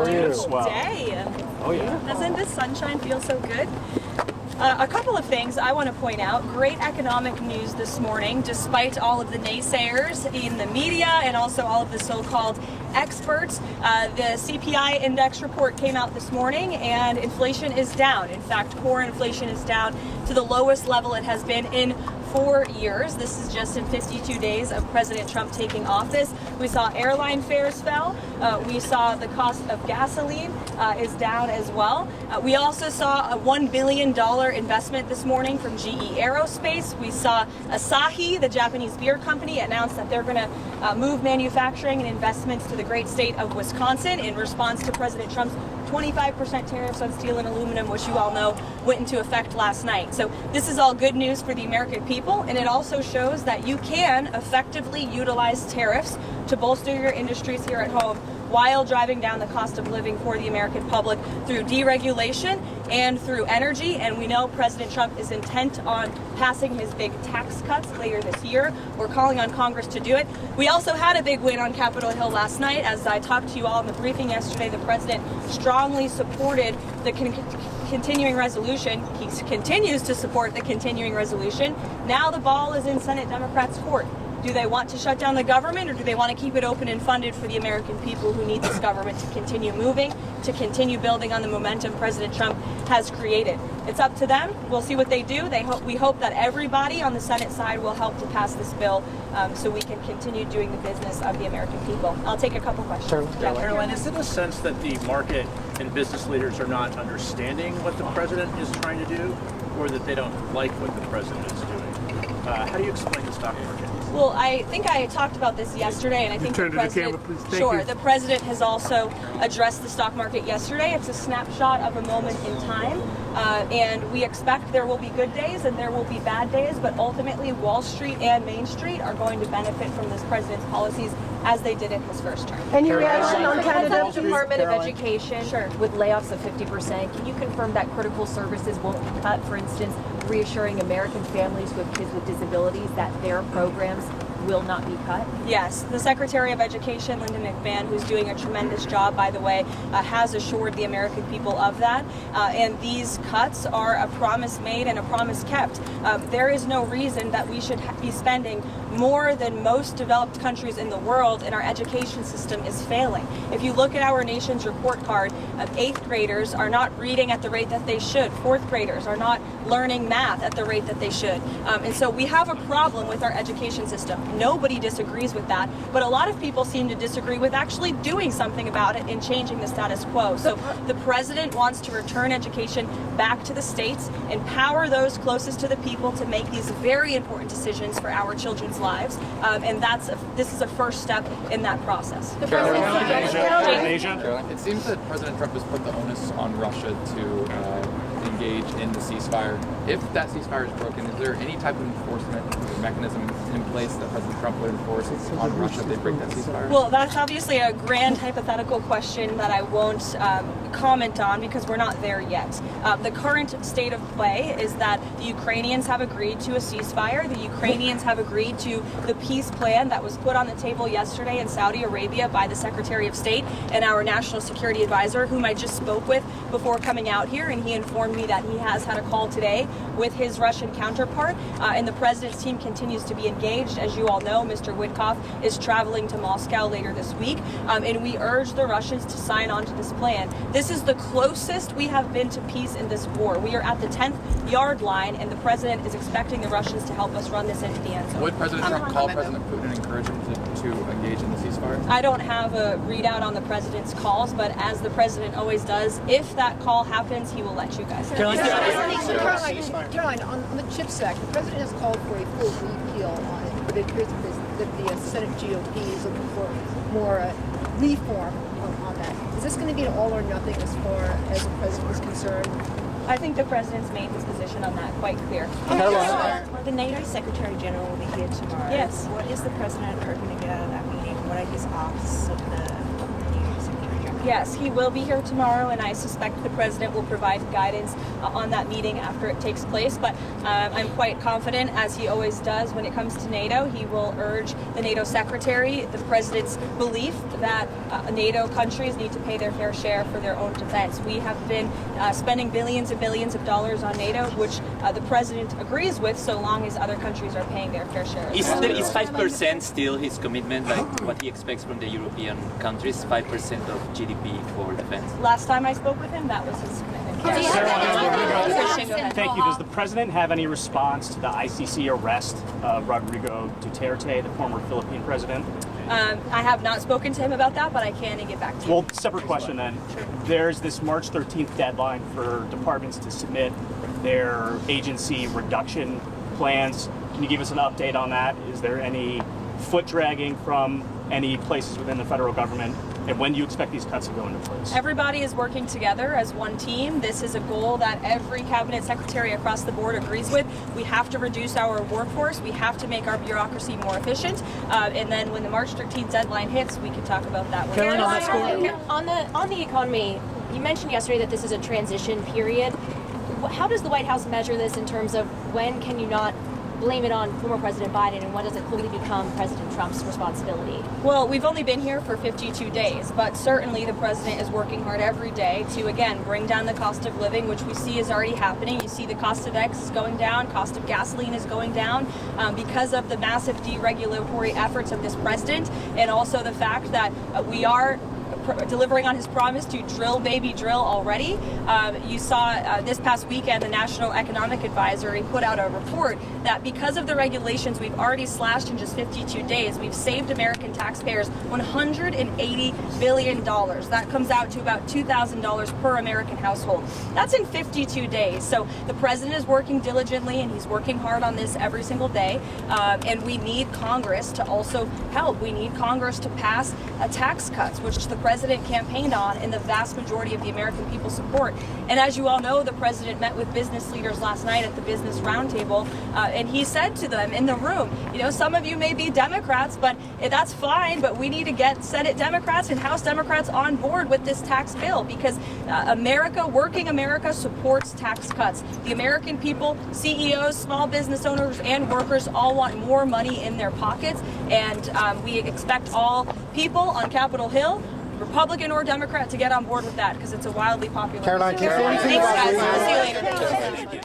are you? Day. Oh yeah. Doesn't this sunshine feel so good? A couple of things I want to point out. Great economic news this morning, despite all of the naysayers in the media and also all of the so-called experts. The CPI index report came out this morning and inflation is down. In fact, core inflation is down to the lowest level it has been in 4 years. This is just in 52 days of President Trump taking office. We saw airline fares fell. We saw the cost of gasoline is down as well. We also saw a $1 billion investment this morning from GE Aerospace. We saw Asahi, the Japanese beer company, announce that they're going to move manufacturing and investments to the great state of Wisconsin in response to President Trump's 25% tariffs on steel and aluminum, which you all know went into effect last night. So this is all good news for the American people, and it also shows that you can effectively utilize tariffs to bolster your industries here at home while driving down the cost of living for the American public through deregulation and through energy. And we know President Trump is intent on passing his big tax cuts later this year. We're calling on Congress to do it. We also had a big win on Capitol Hill last night. As I talked to you all in the briefing yesterday, the president strongly supported the continuing resolution. He continues to support the continuing resolution. Now the ball is in Senate Democrats' court. Do they want to shut down the government, or do they want to keep it open and funded for the American people who need this government to continue moving, to continue building on the momentum President Trump has created? It's up to them. We'll see what they do. We hope that everybody on the Senate side will help to pass this bill so we can continue doing the business of the American people. I'll take a couple questions. Sure. Karoline, is it a sense that the market and business leaders are not understanding what the president is trying to do, or that they don't like what the president is doing? How do you explain the stock market? Well, I think I talked about this yesterday, and I think the president, the president has also addressed the stock market yesterday. It's a snapshot of a moment in time, and we expect there will be good days and there will be bad days, but ultimately Wall Street and Main Street are going to benefit from this president's policies as they did in his first term. And your reaction on Canada's Department of Education with layoffs of 50%, can you confirm that critical services won't be cut? For instance, reassuring American families with kids with disabilities that their programs will not be cut? Yes. The Secretary of Education, Linda McMahon, who's doing a tremendous job, by the way, has assured the American people of that. And these cuts are a promise made and a promise kept. There is no reason that we should be spending more than most developed countries in the world, and our education system is failing. If you look at our nation's report card, 8th graders are not reading at the rate that they should. 4th graders are not learning math at the rate that they should. And so we have a problem with our education system. Nobody disagrees with that, but a lot of people seem to disagree with actually doing something about it and changing the status quo. So the president wants to return education back to the states, empower those closest to the people to make these very important decisions for our children's lives, and this is a first step in that process. It seems that President Trump has put the onus on Russia to engage in the ceasefire. If that ceasefire is broken, is there any type of enforcement mechanism in place that President Trump would enforce on Russia if they break that ceasefire? Well, that's obviously a grand hypothetical question that I won't comment on because we're not there yet. The current state of play is that the Ukrainians have agreed to a ceasefire. The Ukrainians have agreed to the peace plan that was put on the table yesterday in Saudi Arabia by the Secretary of State and our National Security Advisor, whom I just spoke with before coming out here, and he informed me that he has had a call today with his Russian counterpart, and the president's team continues to be engaged. As you all know, Mr. Witkoff is traveling to Moscow later this week, and we urge the Russians to sign on to this plan. This is the closest we have been to peace in this war. We are at the 10th yard line, and the president is expecting the Russians to help us run this into the end zone. Would President Trump call President Putin and encourage him to engage in the ceasefire? I don't have a readout on the president's calls, but as the president always does, if that call happens, he will let you guys know. Caroline, on the CHIPS Act, the president has called for a full repeal on it, but it appears that the Senate GOP is looking for more reform on that. Is this going to be an all or nothing as far as the president is concerned? I think the president's made his position on that quite clear. The NATO Secretary General will be here tomorrow. Yes. What is the president hoping to get out of that meeting? What are his asks of the new Secretary General? Yes, he will be here tomorrow, and I suspect the president will provide guidance on that meeting after it takes place. But I'm quite confident, as he always does when it comes to NATO, he will urge the NATO secretary the president's belief that NATO countries need to pay their fair share for their own defense. We have been spending billions and billions of dollars on NATO, which the president agrees with, so long as other countries are paying their fair share. Is 5% still his commitment, like what he expects from the European countries, 5% of GDP for defense? Last time I spoke with him, that was his commitment. Thank you. Does the president have any response to the ICC arrest of Rodrigo Duterte, the former Philippine president? I have not spoken to him about that, but I can and get back to you. Well, separate question then. Sure. There's this March 13th deadline for departments to submit their agency reduction plans. Can you give us an update on that? Is there any foot dragging from any places within the federal government? And when do you expect these cuts to go into place? Everybody is working together as one team. This is a goal that every cabinet secretary across the board agrees with. We have to reduce our workforce. We have to make our bureaucracy more efficient. And then when the March 13th deadline hits, we can talk about that. On the economy, you mentioned yesterday that this is a transition period. How does the White House measure this in terms of when can you not blame it on former President Biden, and when does it fully become President Trump's responsibility? Well, we've only been here for 52 days, but certainly the president is working hard every day to, again, bring down the cost of living, which we see is already happening. You see the cost of eggs is going down, cost of gasoline is going down because of the massive deregulatory efforts of this president, and also the fact that we are delivering on his promise to drill, baby, drill already. You saw this past weekend the National Economic Advisory put out a report that because of the regulations we've already slashed in just 52 days, we've saved American taxpayers $180 billion. That comes out to about $2,000 per American household. That's in 52 days. So the president is working diligently, and he's working hard on this every single day. And we need Congress to also help. We need Congress to pass tax cuts, which the president campaigned on and the vast majority of the American people support. And as you all know, the president met with business leaders last night at the Business Roundtable, and he said to them in the room, you know, some of you may be Democrats, but that's fine, but we need to get Senate Democrats and House Democrats on board with this tax bill, because America, working America, supports tax cuts. The American people, CEOs, small business owners, and workers all want more money in their pockets, and we expect all people on Capitol Hill, Republican or Democrat, to get on board with that, because it's a wildly popular. Karoline, Thanks, guys. See you later.